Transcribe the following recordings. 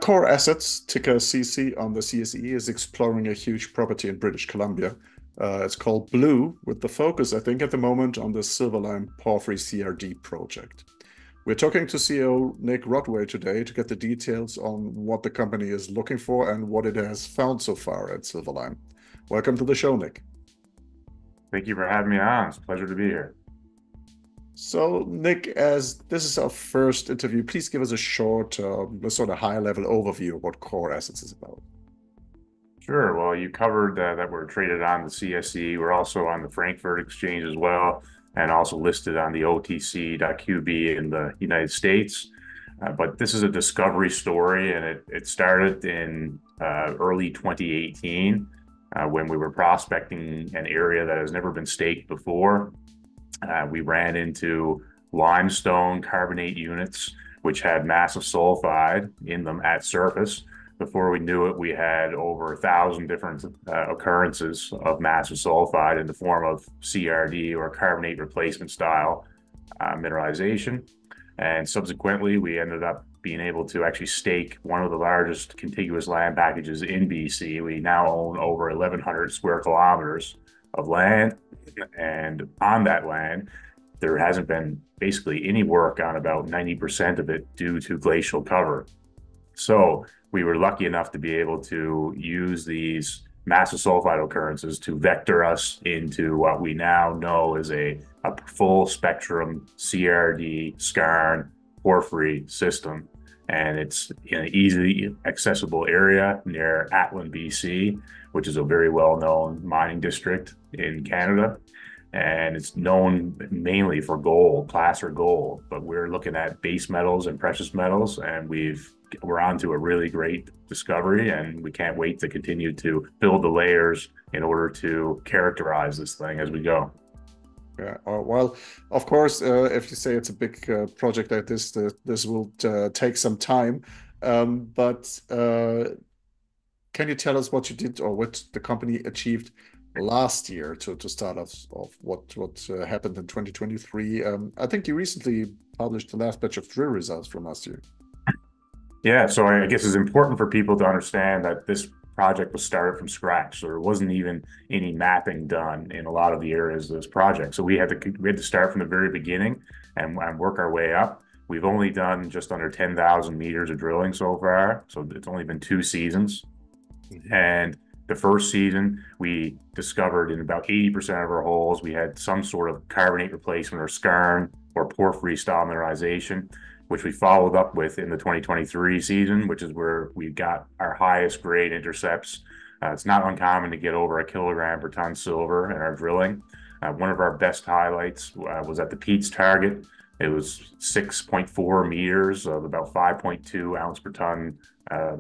Core Assets, ticker CC on the CSE, is exploring a huge property in British Columbia. It's called Blue, with the focus, I think, at the moment on the Silverline porphyry-CRD project. We're talking to CEO Nick Rodway today to get the details on what the company is looking for and what it has found so far at Silverline. Welcome to the show, Nick. Thank you for having me on. It's a pleasure to be here. So, Nick, as this is our first interview, please give us a short, sort of high-level overview of what Core Assets is about. Sure. Well, you covered that we're traded on the CSE. We're also on the Frankfurt Exchange as well, and also listed on the OTC.QB in the United States. But this is a discovery story, and it started in early 2018 when we were prospecting an area that has never been staked before. We ran into limestone carbonate units, which had massive sulfide in them at surface. Before we knew it, we had over 1,000 different occurrences of massive sulfide in the form of CRD or carbonate replacement style mineralization. And subsequently, we ended up being able to actually stake one of the largest contiguous land packages in BC. We now own over 1,100 square kilometers of land. And on that land, there hasn't been basically any work on about 90% of it due to glacial cover. So we were lucky enough to be able to use these massive sulfide occurrences to vector us into what we now know is a full spectrum CRD, skarn, porphyry system. And it's in an easily accessible area near Atlan, BC, which is a very well-known mining district in Canada. And it's known mainly for gold, placer gold, but we're looking at base metals and precious metals, and we're onto a really great discovery, and we can't wait to continue to build the layers in order to characterize this thing as we go. Yeah, well, of course, if you say it's a big project like this, this will take some time. But can you tell us what you did or what the company achieved last year to start off what happened in 2023? I think you recently published the last batch of drill results from last year. Yeah, so I guess it's important for people to understand that this project was started from scratch. So there wasn't even any mapping done in a lot of the areas of this project. So we had to start from the very beginning and work our way up. We've only done just under 10,000 meters of drilling so far. So it's only been 2 seasons. And the first season, we discovered in about 80% of our holes, we had some sort of carbonate replacement or skarn or porphyry style mineralization, which we followed up with in the 2023 season, which is where we got our highest grade intercepts. It's not uncommon to get over a kilogram per ton silver in our drilling. One of our best highlights was at the Pete's target. It was 6.4 meters of about 5.2 ounce per ton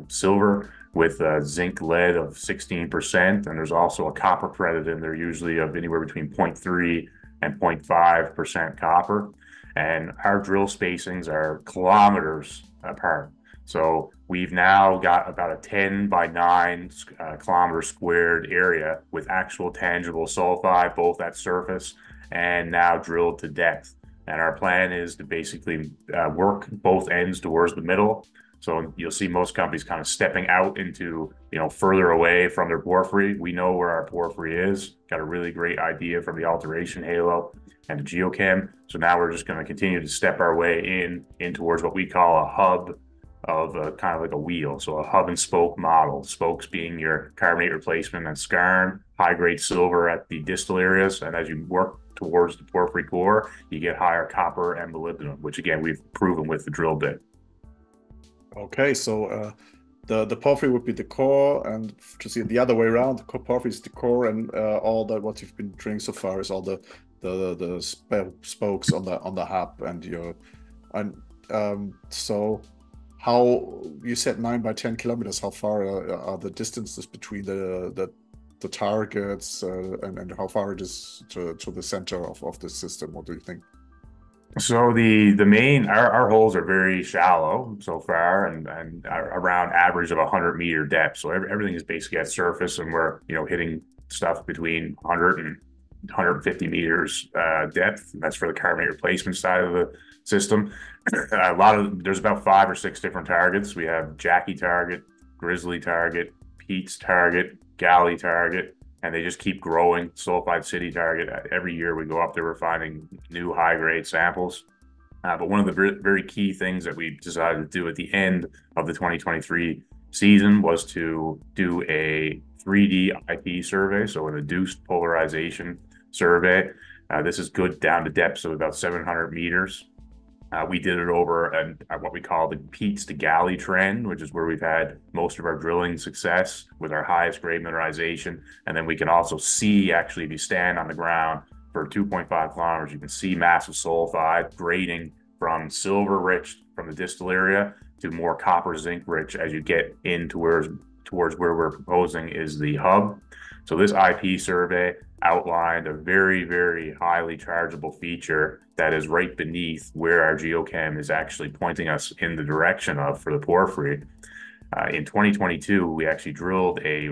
silver with zinc lead of 16%. And there's also a copper credit in there, usually of anywhere between 0.3 and 0.5% copper. And our drill spacings are kilometers apart. So we've now got about a 10 by 9 kilometer squared area with actual tangible sulfide, both at surface and now drilled to depth. And our plan is to basically work both ends towards the middle. So you'll see most companies kind of stepping out into, further away from their porphyry. We know where our porphyry is, got a really great idea from the alteration halo and the geochem. So now we're just going to continue to step our way in towards what we call a hub of kind of like a wheel. So a hub and spoke model, spokes being your carbonate replacement and skarn, high grade silver at the distal areas. And as you work towards the porphyry core, you get higher copper and molybdenum, which again, we've proven with the drill bit. Okay, so the porphyry would be the core, and to see it the other way around, the porphyry is the core, and all that what you've been drilling so far is all the spokes on the hub, so how you said 9 by 10 kilometers? How far are the distances between the targets, and how far it is to the center of the system? What do you think? So the main our holes are very shallow so far, and around average of 100-meter depth. So everything is basically at surface, and we're hitting stuff between 100 and 150 meters depth. That's for the carbonate replacement side of the system. There's about 5 or 6 different targets. We have Jackie target, Grizzly target, Pete's target, Galley target, and they just keep growing. Sulfide City target. Every year we go up there, we're finding new high grade samples. But one of the very key things that we decided to do at the end of the 2023 season was to do a 3D IP survey, so an induced polarization survey. This is good down to depths of about 700 meters. We did it over what we call the Pete's to Galley trend, which is where we've had most of our drilling success with our highest grade mineralization. And then we can also see, actually, if you stand on the ground for 2.5 kilometers, you can see massive sulfide grading from silver rich from the distal area to more copper zinc rich as you get in towards where we're proposing is the hub. So this IP survey outlined a very, very highly chargeable feature that is right beneath where our geochem is actually pointing us in the direction of for the porphyry. In 2022, we actually drilled a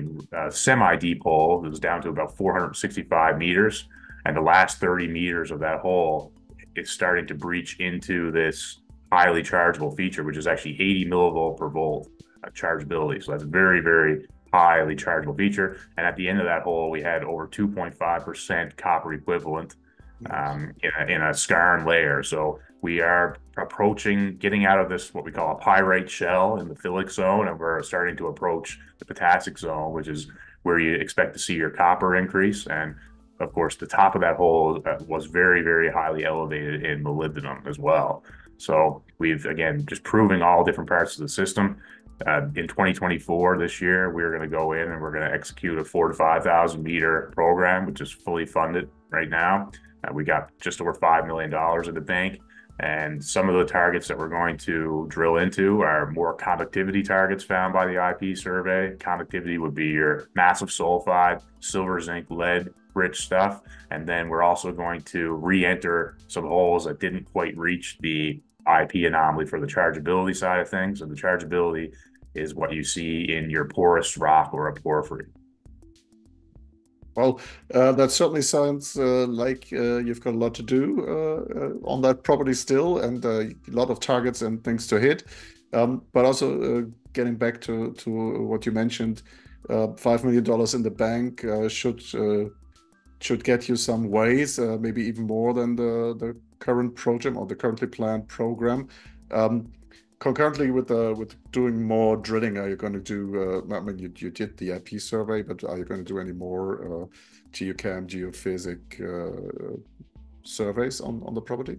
semi-deep hole that was down to about 465 meters. And the last 30 meters of that hole is starting to breach into this highly chargeable feature, which is actually 80 millivolt per volt chargeability. So that's very, very highly chargeable feature. And at the end of that hole, we had over 2.5% copper equivalent in a skarn layer. So we are approaching getting out of this, what we call a pyrite shell in the phyllic zone, and we're starting to approach the potassic zone, which is where you expect to see your copper increase. And of course, the top of that hole was very, very highly elevated in molybdenum as well. So we've, again, just proving all different parts of the system. In 2024, this year, we're going to go in and we're going to execute a 4,000 to 5,000 meter program, which is fully funded right now. We got just over $5 million in the bank. And some of the targets that we're going to drill into are more conductivity targets found by the IP survey. Conductivity would be your massive sulfide, silver, zinc, lead rich stuff. And then we're also going to re-enter some holes that didn't quite reach the IP anomaly for the chargeability side of things. And the chargeability is what you see in your porous rock or a porphyry. Well, that certainly sounds like you've got a lot to do on that property still, and a lot of targets and things to hit. But also getting back to what you mentioned, $5 million in the bank should get you some ways, maybe even more than the current project or the currently planned program. Concurrently with doing more drilling, are you going to do? I mean, you did the IP survey, but are you going to do any more geochem, geophysic surveys on the property?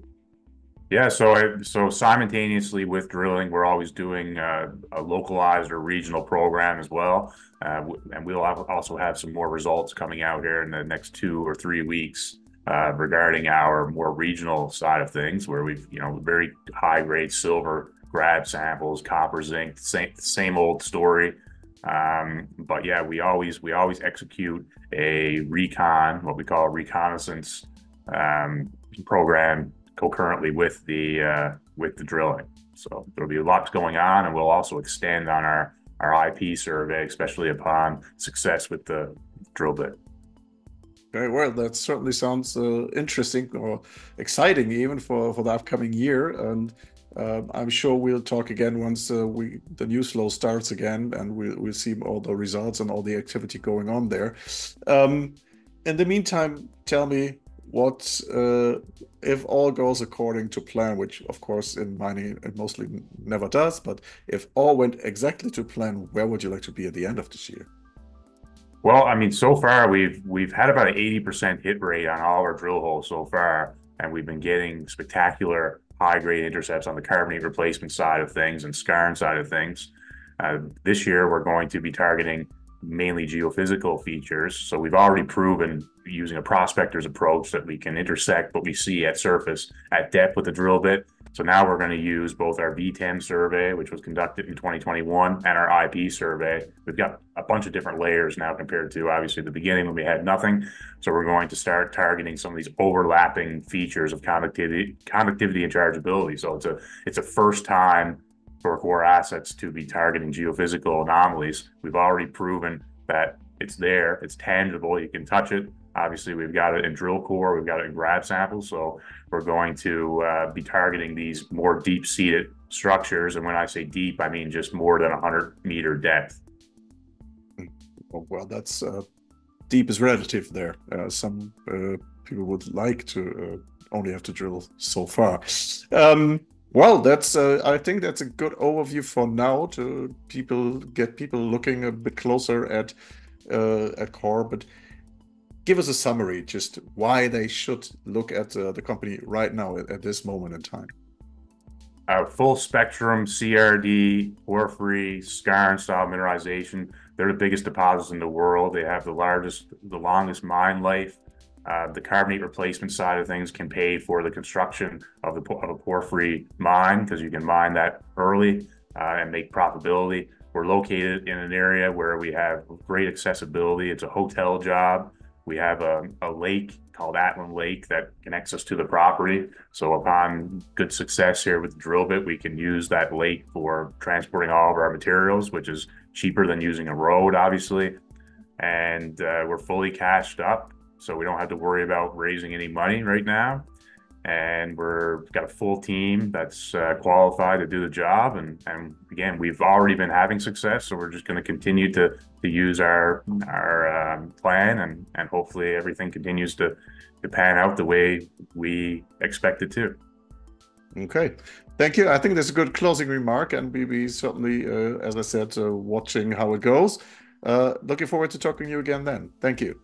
Yeah, so simultaneously with drilling, we're always doing a localized or regional program as well, and we'll also have some more results coming out here in the next 2 or 3 weeks regarding our more regional side of things, where we've very high grade silver grab samples, copper, zinc, same old story. But yeah, we always execute a recon, what we call a reconnaissance program concurrently with the drilling. So there'll be lots going on, and we'll also extend on our IP survey, especially upon success with the drill bit. Very well. That certainly sounds interesting or exciting even for the upcoming year. And I'm sure we'll talk again once the news flow starts again, and we'll see all the results and all the activity going on there. In the meantime, tell me what if all goes according to plan, which of course in mining it mostly never does, but if all went exactly to plan, where would you like to be at the end of this year? Well, I mean, so far we've had about an 80% hit rate on all our drill holes so far, and we've been getting spectacular high-grade intercepts on the carbonate replacement side of things and skarn side of things. This year, we're going to be targeting mainly geophysical features. So we've already proven using a prospector's approach that we can intersect what we see at surface at depth with the drill bit. So now we're going to use both our V10 survey, which was conducted in 2021, and our IP survey. We've got a bunch of different layers now compared to obviously the beginning when we had nothing. So we're going to start targeting some of these overlapping features of conductivity and chargeability. So it's a first time for core assets to be targeting geophysical anomalies. We've already proven that it's there, it's tangible, you can touch it. Obviously, we've got it in drill core, we've got it in grab samples. So we're going to be targeting these more deep-seated structures. And when I say deep, I mean just more than 100-meter depth. Well, that's deep is relative there. Some people would like to only have to drill so far. Well, that's I think that's a good overview for now to get people looking a bit closer at core. But give us a summary, just why they should look at the company right now at this moment in time. Full spectrum CRD, porphyry, skarn style mineralization. They're the biggest deposits in the world. They have the longest mine life. The carbonate replacement side of things can pay for the construction of a porphyry mine, because you can mine that early and make profitability. We're located in an area where we have great accessibility. It's a hotel job. We have a lake called Atlan Lake that connects us to the property. So upon good success here with the drill bit, we can use that lake for transporting all of our materials, which is cheaper than using a road, obviously. And we're fully cashed up, so we don't have to worry about raising any money right now. And we've got a full team that's qualified to do the job. And again, we've already been having success, so we're just going to continue to use our plan, and hopefully everything continues to pan out the way we expect it to. Okay, thank you. I think that's a good closing remark, and we'll be certainly, as I said, watching how it goes. Looking forward to talking to you again then. Thank you.